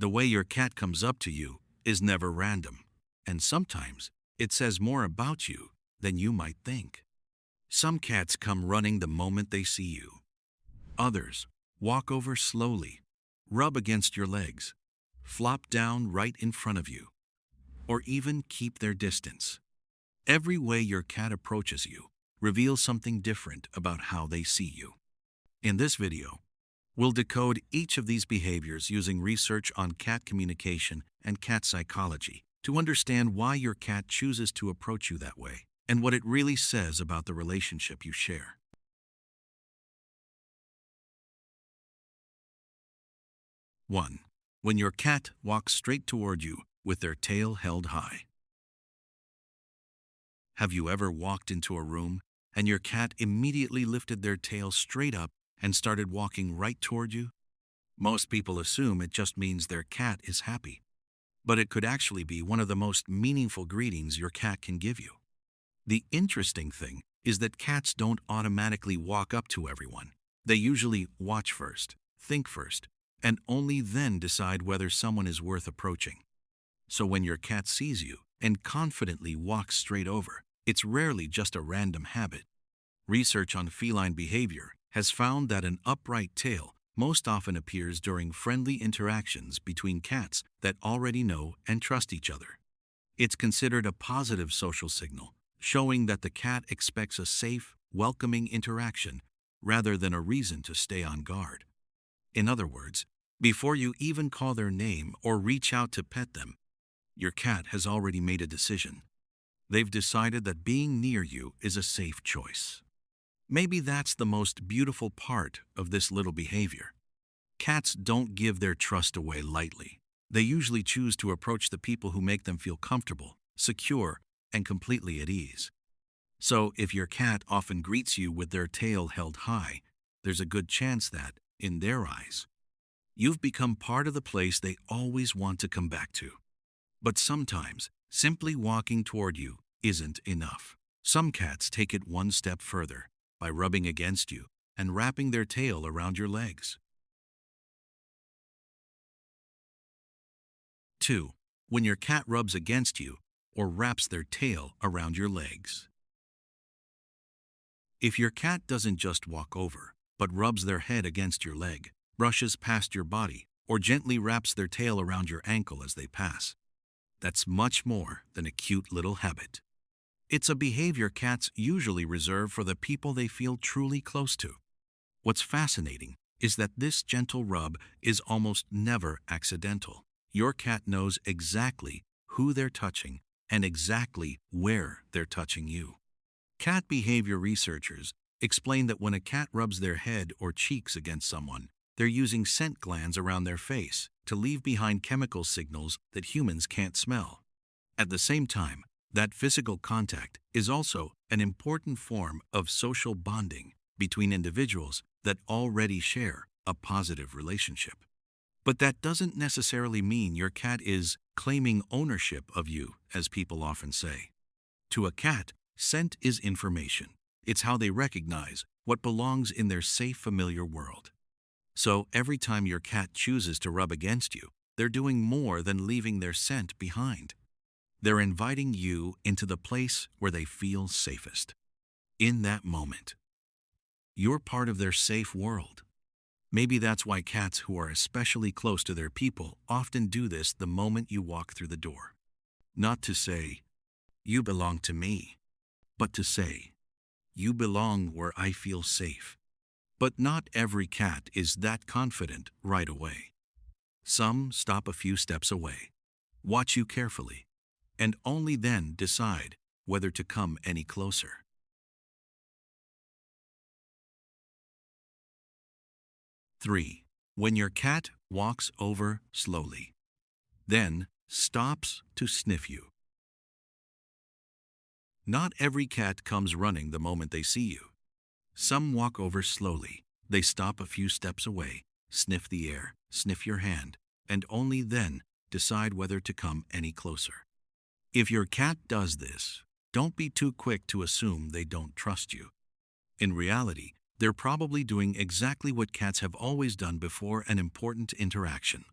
The way your cat comes up to you is never random, and sometimes it says more about you than you might think. Some cats come running the moment they see you. Others walk over slowly, rub against your legs, flop down right in front of you, or even keep their distance. Every way your cat approaches you reveals something different about how they see you. In this video, we'll decode each of these behaviors using research on cat communication and cat psychology to understand why your cat chooses to approach you that way and what it really says about the relationship you share. 1. When your cat walks straight toward you with their tail held high. Have you ever walked into a room and your cat immediately lifted their tail straight up and started walking right toward you? Most people assume it just means their cat is happy, but it could actually be one of the most meaningful greetings your cat can give you. The interesting thing is that cats don't automatically walk up to everyone. They usually watch first, think first, and only then decide whether someone is worth approaching. So when your cat sees you and confidently walks straight over, it's rarely just a random habit. Research on feline behavior has found that an upright tail most often appears during friendly interactions between cats that already know and trust each other. It's considered a positive social signal, showing that the cat expects a safe, welcoming interaction rather than a reason to stay on guard. In other words, before you even call their name or reach out to pet them, your cat has already made a decision. They've decided that being near you is a safe choice. Maybe that's the most beautiful part of this little behavior. Cats don't give their trust away lightly. They usually choose to approach the people who make them feel comfortable, secure, and completely at ease. So if your cat often greets you with their tail held high, there's a good chance that, in their eyes, you've become part of the place they always want to come back to. But sometimes, simply walking toward you isn't enough. Some cats take it one step further by rubbing against you and wrapping their tail around your legs. 2. When your cat rubs against you or wraps their tail around your legs. If your cat doesn't just walk over, but rubs their head against your leg, brushes past your body, or gently wraps their tail around your ankle as they pass, that's much more than a cute little habit. It's a behavior cats usually reserve for the people they feel truly close to. What's fascinating is that this gentle rub is almost never accidental. Your cat knows exactly who they're touching and exactly where they're touching you. Cat behavior researchers explain that when a cat rubs their head or cheeks against someone, they're using scent glands around their face to leave behind chemical signals that humans can't smell. At the same time, that physical contact is also an important form of social bonding between individuals that already share a positive relationship. But that doesn't necessarily mean your cat is claiming ownership of you, as people often say. To a cat, scent is information. It's how they recognize what belongs in their safe, familiar world. So every time your cat chooses to rub against you, they're doing more than leaving their scent behind. They're inviting you into the place where they feel safest. In that moment, you're part of their safe world. Maybe that's why cats who are especially close to their people often do this the moment you walk through the door. Not to say, "You belong to me," but to say, "You belong where I feel safe." But not every cat is that confident right away. Some stop a few steps away, watch you carefully, and only then decide whether to come any closer. 3. When your cat walks over slowly, then stops to sniff you. Not every cat comes running the moment they see you. Some walk over slowly. They stop a few steps away, sniff the air, sniff your hand, and only then decide whether to come any closer. If your cat does this, don't be too quick to assume they don't trust you. In reality, they're probably doing exactly what cats have always done before an important interaction.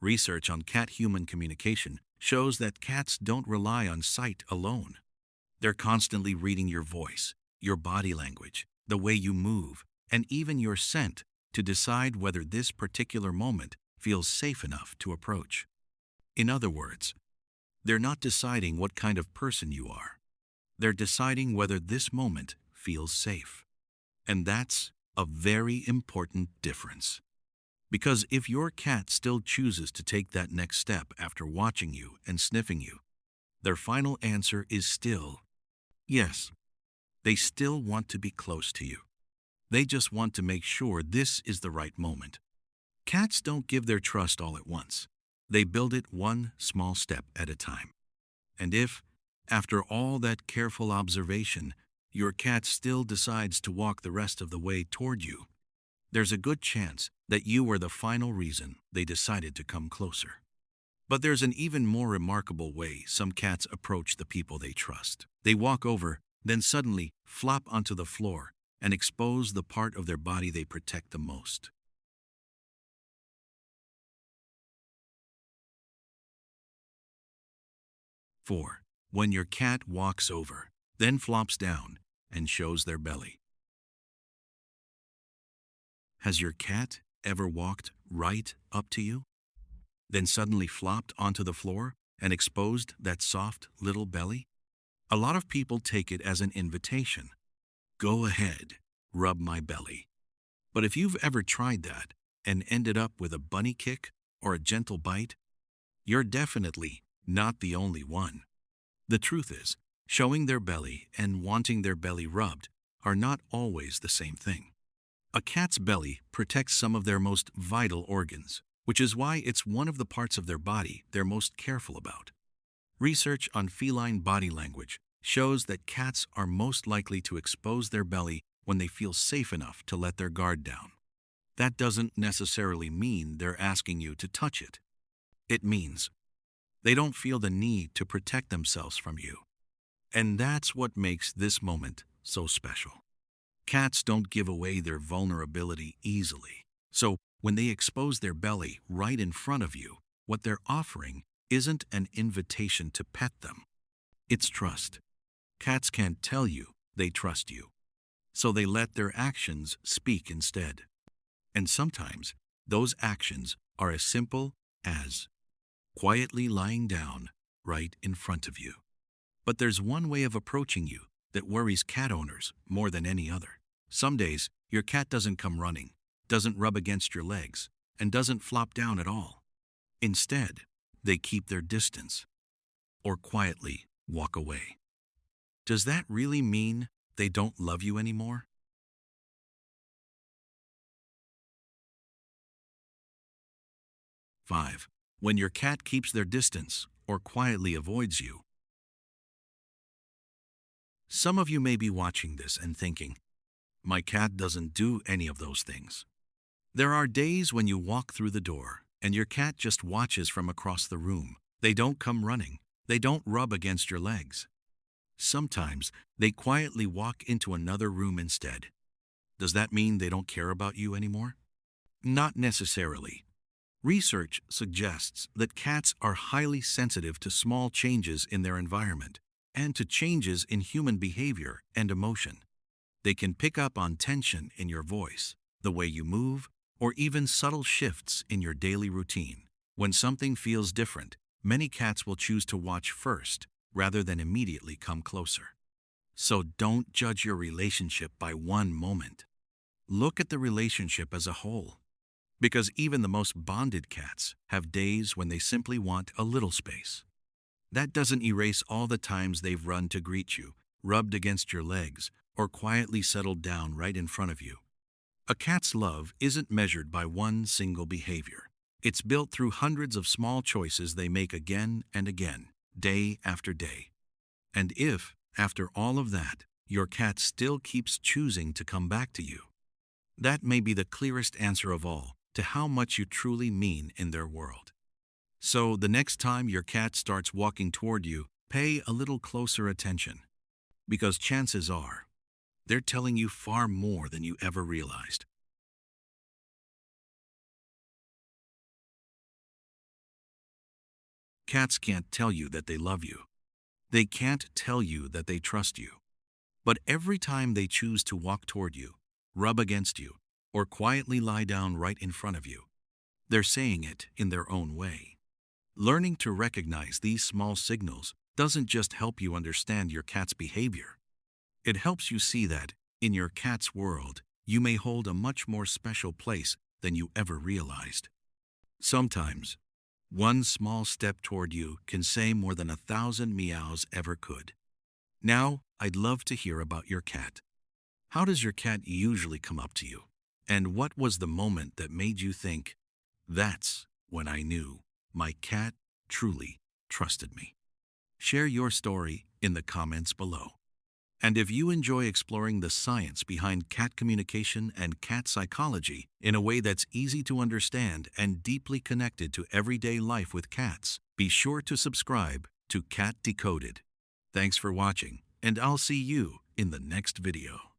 Research on cat-human communication shows that cats don't rely on sight alone. They're constantly reading your voice, your body language, the way you move, and even your scent to decide whether this particular moment feels safe enough to approach. In other words, they're not deciding what kind of person you are. They're deciding whether this moment feels safe. And that's a very important difference. Because if your cat still chooses to take that next step after watching you and sniffing you, their final answer is still yes. They still want to be close to you. They just want to make sure this is the right moment. Cats don't give their trust all at once. They build it one small step at a time. And if, after all that careful observation, your cat still decides to walk the rest of the way toward you, there's a good chance that you were the final reason they decided to come closer. But there's an even more remarkable way some cats approach the people they trust. They walk over, then suddenly flop onto the floor and expose the part of their body they protect the most. Four, when your cat walks over, then flops down and shows their belly. Has your cat ever walked right up to you, then suddenly flopped onto the floor and exposed that soft little belly? A lot of people take it as an invitation. Go ahead, rub my belly. But if you've ever tried that and ended up with a bunny kick or a gentle bite, you're definitely not the only one. The truth is, showing their belly and wanting their belly rubbed are not always the same thing. A cat's belly protects some of their most vital organs, which is why it's one of the parts of their body they're most careful about. Research on feline body language shows that cats are most likely to expose their belly when they feel safe enough to let their guard down. That doesn't necessarily mean they're asking you to touch it. It means they don't feel the need to protect themselves from you. And that's what makes this moment so special. Cats don't give away their vulnerability easily. So when they expose their belly right in front of you, what they're offering isn't an invitation to pet them. It's trust. Cats can't tell you they trust you, so they let their actions speak instead. And sometimes those actions are as simple as quietly lying down right in front of you. But there's one way of approaching you that worries cat owners more than any other. Some days, your cat doesn't come running, doesn't rub against your legs, and doesn't flop down at all. Instead, they keep their distance or quietly walk away. Does that really mean they don't love you anymore? 5. When your cat keeps their distance or quietly avoids you. Some of you may be watching this and thinking, my cat doesn't do any of those things. There are days when you walk through the door and your cat just watches from across the room. They don't come running. They don't rub against your legs. Sometimes they quietly walk into another room instead. Does that mean they don't care about you anymore? Not necessarily. Research suggests that cats are highly sensitive to small changes in their environment and to changes in human behavior and emotion. They can pick up on tension in your voice, the way you move, or even subtle shifts in your daily routine. When something feels different, many cats will choose to watch first rather than immediately come closer. So don't judge your relationship by one moment. Look at the relationship as a whole. Because even the most bonded cats have days when they simply want a little space. That doesn't erase all the times they've run to greet you, rubbed against your legs, or quietly settled down right in front of you. A cat's love isn't measured by one single behavior. It's built through hundreds of small choices they make again and again, day after day. And if, after all of that, your cat still keeps choosing to come back to you, that may be the clearest answer of all to how much you truly mean in their world. So the next time your cat starts walking toward you, pay a little closer attention, because chances are they're telling you far more than you ever realized. Cats can't tell you that they love you. They can't tell you that they trust you. But every time they choose to walk toward you, rub against you, or quietly lie down right in front of you, they're saying it in their own way. Learning to recognize these small signals doesn't just help you understand your cat's behavior. It helps you see that, in your cat's world, you may hold a much more special place than you ever realized. Sometimes, one small step toward you can say more than 1,000 meows ever could. Now, I'd love to hear about your cat. How does your cat usually come up to you? And what was the moment that made you think, that's when I knew my cat truly trusted me? Share your story in the comments below. And if you enjoy exploring the science behind cat communication and cat psychology in a way that's easy to understand and deeply connected to everyday life with cats, be sure to subscribe to Cat Decoded. Thanks for watching, and I'll see you in the next video.